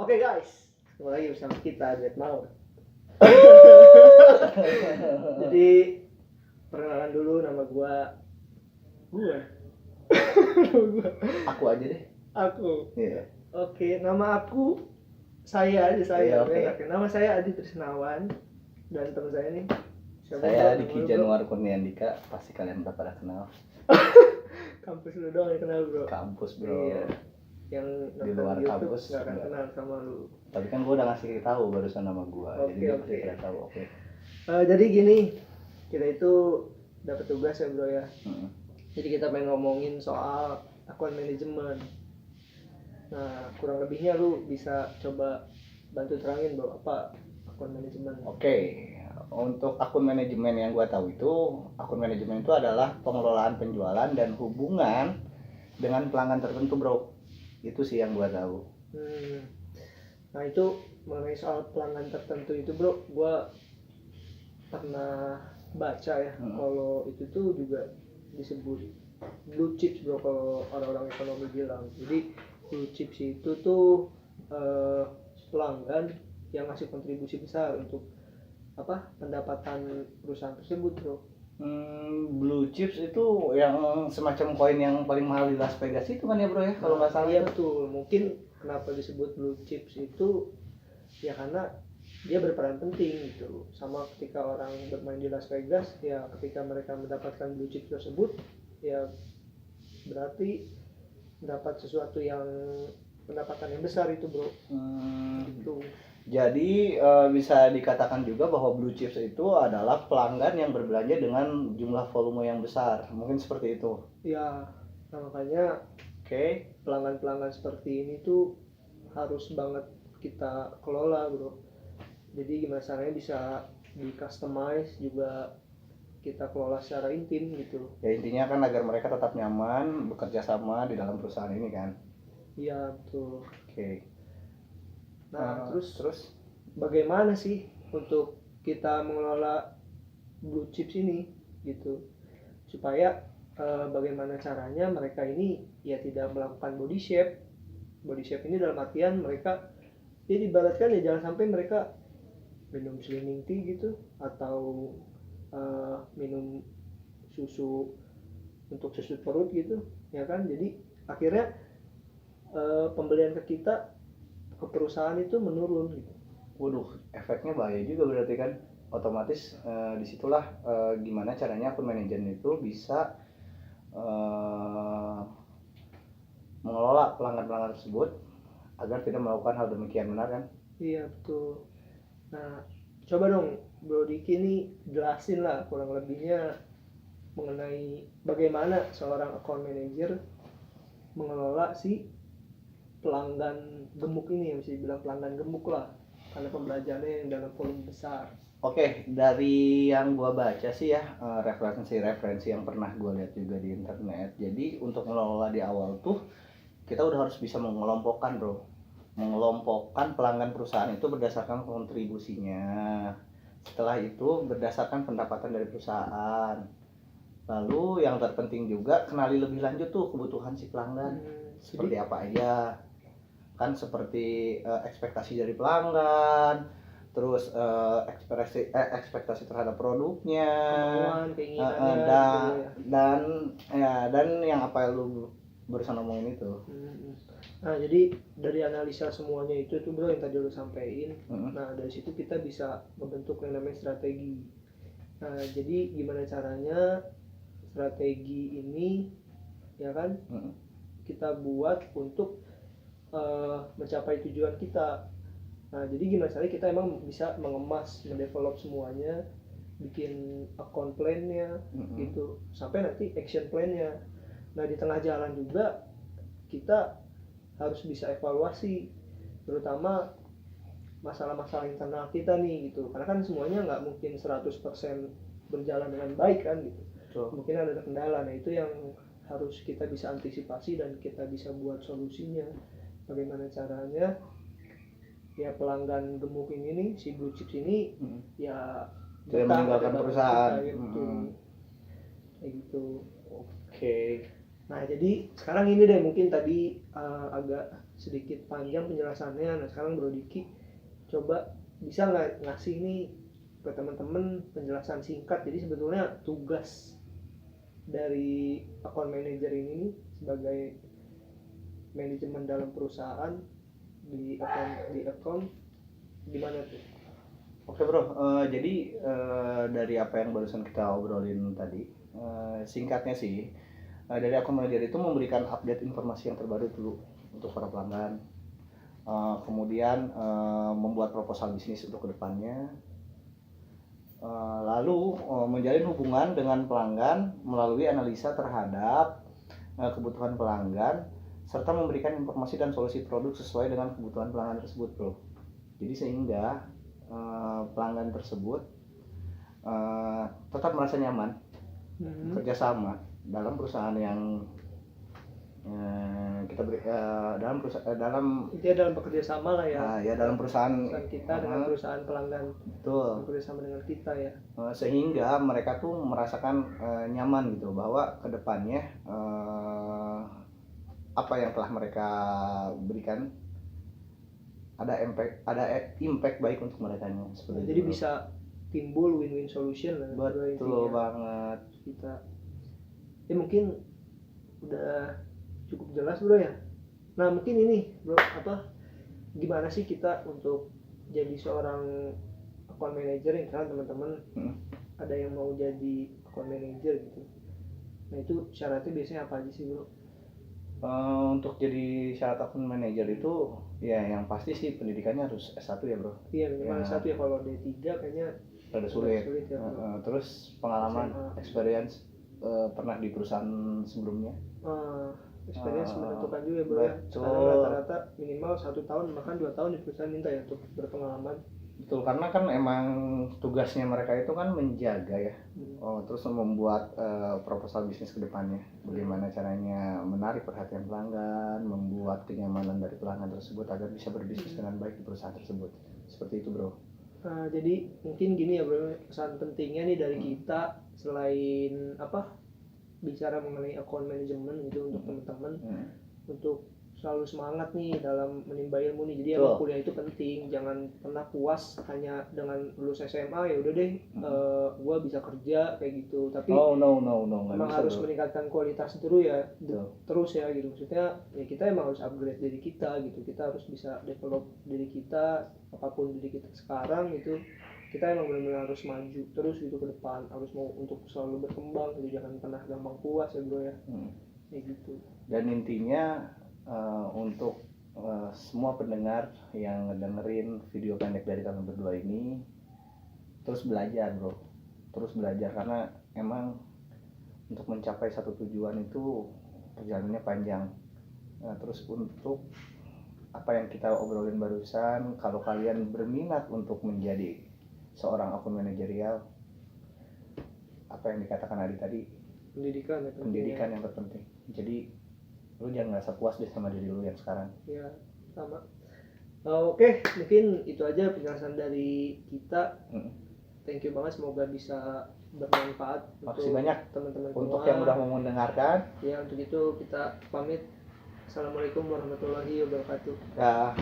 Oke guys, kembali lagi bersama kita Dread Maut. Jadi perkenalan dulu, nama gua. Aku aja deh. Aku. Iya. Oke, nama aku saya aja saya. Iya, oke. Nama saya Adi Trisnawan dan teman saya nih. Saya Diki Januar Kurniandika, pasti kalian udah pada kenal. Kampus lu doang yang kenal bro. Kampus bro. Iya. Yang di luar kampus nggak akan kenal sama lu. Tapi kan gue udah ngasih tahu barusan nama gue, jadi dia pasti pada tahu. Oke. Jadi gini, kita itu dapat tugas ya bro ya. Jadi kita pengen ngomongin soal akun manajemen. Nah, kurang lebihnya lu bisa coba bantu terangin bro apa akun manajemen. Oke. Untuk akun manajemen yang gue tahu itu, akun manajemen itu adalah pengelolaan penjualan dan hubungan dengan pelanggan tertentu bro. Itu sih yang gue tahu. Nah itu mengenai soal pelanggan tertentu itu bro, gue pernah baca ya. Kalau itu tuh juga disebut blue chips bro, kalau orang-orang ekonomi bilang. Jadi blue chips itu tuh pelanggan yang ngasih kontribusi besar untuk pendapatan perusahaan tersebut bro. Blue chips itu yang semacam koin yang paling mahal di Las Vegas itu kan ya bro ya, kalau nggak salah. Iya betul. Mungkin kenapa disebut blue chips itu ya karena dia berperan penting gitu. Sama ketika orang bermain di Las Vegas, ya ketika mereka mendapatkan blue chips tersebut, ya berarti mendapat sesuatu yang pendapatan yang besar itu bro. Gitu. Jadi bisa dikatakan juga bahwa blue chips itu adalah pelanggan yang berbelanja dengan jumlah volume yang besar, mungkin seperti itu. Ya, nah makanya pelanggan-pelanggan seperti ini tuh harus banget kita kelola bro. Jadi gimana caranya bisa di customize juga kita kelola secara intim gitu. Ya intinya kan agar mereka tetap nyaman bekerja sama di dalam perusahaan ini kan. Iya betul. Nah terus bagaimana sih untuk kita mengelola blue chips ini gitu, supaya bagaimana caranya mereka ini ya tidak melakukan body shape ini dalam artian mereka ya dibaratkan ya jangan sampai mereka minum slimming tea gitu atau minum susu untuk susut perut gitu ya kan. Jadi akhirnya pembelian ke kita ke perusahaan itu menurun gitu. Waduh, efeknya bahaya juga berarti kan. Otomatis disitulah gimana caranya akun manajemen itu bisa mengelola pelanggan-pelanggan tersebut agar tidak melakukan hal demikian, benar kan? Iya betul. Nah coba dong Bro Diki nih jelasin lah kurang lebihnya mengenai bagaimana seorang account manager mengelola si pelanggan gemuk ini, yang bisa dibilang pelanggan gemuk lah karena pembelanjaannya yang dalam volume besar. Oke, dari yang gua baca sih ya, referensi yang pernah gua lihat juga di internet. Jadi untuk mengelola di awal tuh kita udah harus bisa mengelompokkan bro, mengelompokkan pelanggan perusahaan itu berdasarkan kontribusinya. Setelah itu berdasarkan pendapatan dari perusahaan. Lalu yang terpenting juga kenali lebih lanjut tuh kebutuhan si pelanggan seperti apa aja kan, seperti ekspektasi dari pelanggan, terus ekspektasi terhadap produknya, dan yang apa lu barusan ngomongin itu. Nah jadi dari analisa semuanya itu tuh bro yang tadi lu sampein. Nah dari situ kita bisa membentuk yang namanya strategi. Nah jadi gimana caranya strategi ini ya kan kita buat untuk mencapai tujuan kita. Nah jadi gimana caranya kita emang bisa mengemas, mendevelop semuanya, bikin account plan-nya gitu sampai nanti action plan-nya. Nah di tengah jalan juga kita harus bisa evaluasi terutama masalah-masalah internal kita nih gitu, karena kan semuanya nggak mungkin 100% berjalan dengan baik kan gitu. Mungkin ada kendala. Nah itu yang harus kita bisa antisipasi dan kita bisa buat solusinya. Bagaimana caranya ya pelanggan gemuk ini nih, si blue chips ini ya tidak meninggalkan perusahaan gitu. Nah jadi sekarang ini deh mungkin tadi agak sedikit panjang penjelasannya. Nah sekarang Bro Diki coba bisa nggak ngasih nih ke teman-teman penjelasan singkat. Jadi sebetulnya tugas dari account manager ini nih sebagai manajemen dalam perusahaan di account gimana tuh? Oke bro, jadi dari apa yang barusan kita obrolin tadi, singkatnya sih, dari account manager itu memberikan update informasi yang terbaru dulu untuk para pelanggan, kemudian membuat proposal bisnis untuk kedepannya, lalu menjalin hubungan dengan pelanggan melalui analisa terhadap kebutuhan pelanggan, serta memberikan informasi dan solusi produk sesuai dengan kebutuhan pelanggan tersebut bro. Jadi sehingga pelanggan tersebut tetap merasa nyaman kerjasama dalam perusahaan yang kita beri dalam bekerja sama lah ya. Ya dalam perusahaan kita dengan perusahaan pelanggan. Betul. Bekerja sama dengan kita ya. Sehingga mereka tuh merasakan nyaman gitu bahwa kedepannya apa yang telah mereka berikan ada impact baik untuk mereka seperti jadi itu. Bisa timbul win-win solution lah. Betul banget. Kita mungkin udah cukup jelas bro ya. Nah mungkin ini bro, gimana sih kita untuk jadi seorang account manager yang kan teman-teman ada yang mau jadi account manager gitu. Nah itu syaratnya biasanya apa aja sih bro? Untuk jadi syarat account manager itu ya yang pasti sih pendidikannya harus S1 ya bro. Iya minimal S1 ya, kalau D3 kayaknya rada sulit ya, terus pengalaman experience pernah di perusahaan sebelumnya. Experience menentukan juga bro ya. Sekarang rata-rata minimal 1 tahun bahkan 2 tahun di perusahaan minta ya untuk berpengalaman. Betul, karena kan emang tugasnya mereka itu kan menjaga ya, terus membuat proposal bisnis ke depannya. Bagaimana caranya menarik perhatian pelanggan, membuat kenyamanan dari pelanggan tersebut agar bisa berbisnis dengan baik di perusahaan tersebut. Seperti itu bro. Jadi mungkin gini ya bro, pesan pentingnya nih dari kita selain bicara mengenai account management gitu untuk teman-teman, untuk selalu semangat nih dalam menimba ilmu nih. Jadi emang kuliah itu penting, jangan pernah puas hanya dengan lulus SMA ya udah deh gua bisa kerja kayak gitu. Tapi no, emang harus meningkatkan kualitas terus ya. Terus ya gitu. Maksudnya ya kita emang harus upgrade diri kita gitu. Kita harus bisa develop diri kita, apapun diri kita sekarang gitu. Kita emang benar-benar harus maju terus gitu ke depan, harus mau untuk selalu berkembang gitu. Jangan pernah gampang puas ya bro ya. Kayak gitu. Dan intinya untuk semua pendengar yang ngedengerin video pendek dari kami berdua ini, terus belajar bro, terus belajar, karena emang untuk mencapai satu tujuan itu perjalanannya panjang. Terus untuk apa yang kita obrolin barusan, kalau kalian berminat untuk menjadi seorang akun manajerial, apa yang dikatakan Adi tadi, pendidikan yang terpenting. Jadi lu jangan ngerasa puas deh sama diri lu yang sekarang. Ya sama. Oke, mungkin itu aja penjelasan dari kita. Thank you banget, semoga bisa bermanfaat. Makasih banyak teman-teman untuk semua yang udah mau mendengarkan. Ya untuk itu kita pamit. Assalamualaikum warahmatullahi wabarakatuh. Ya.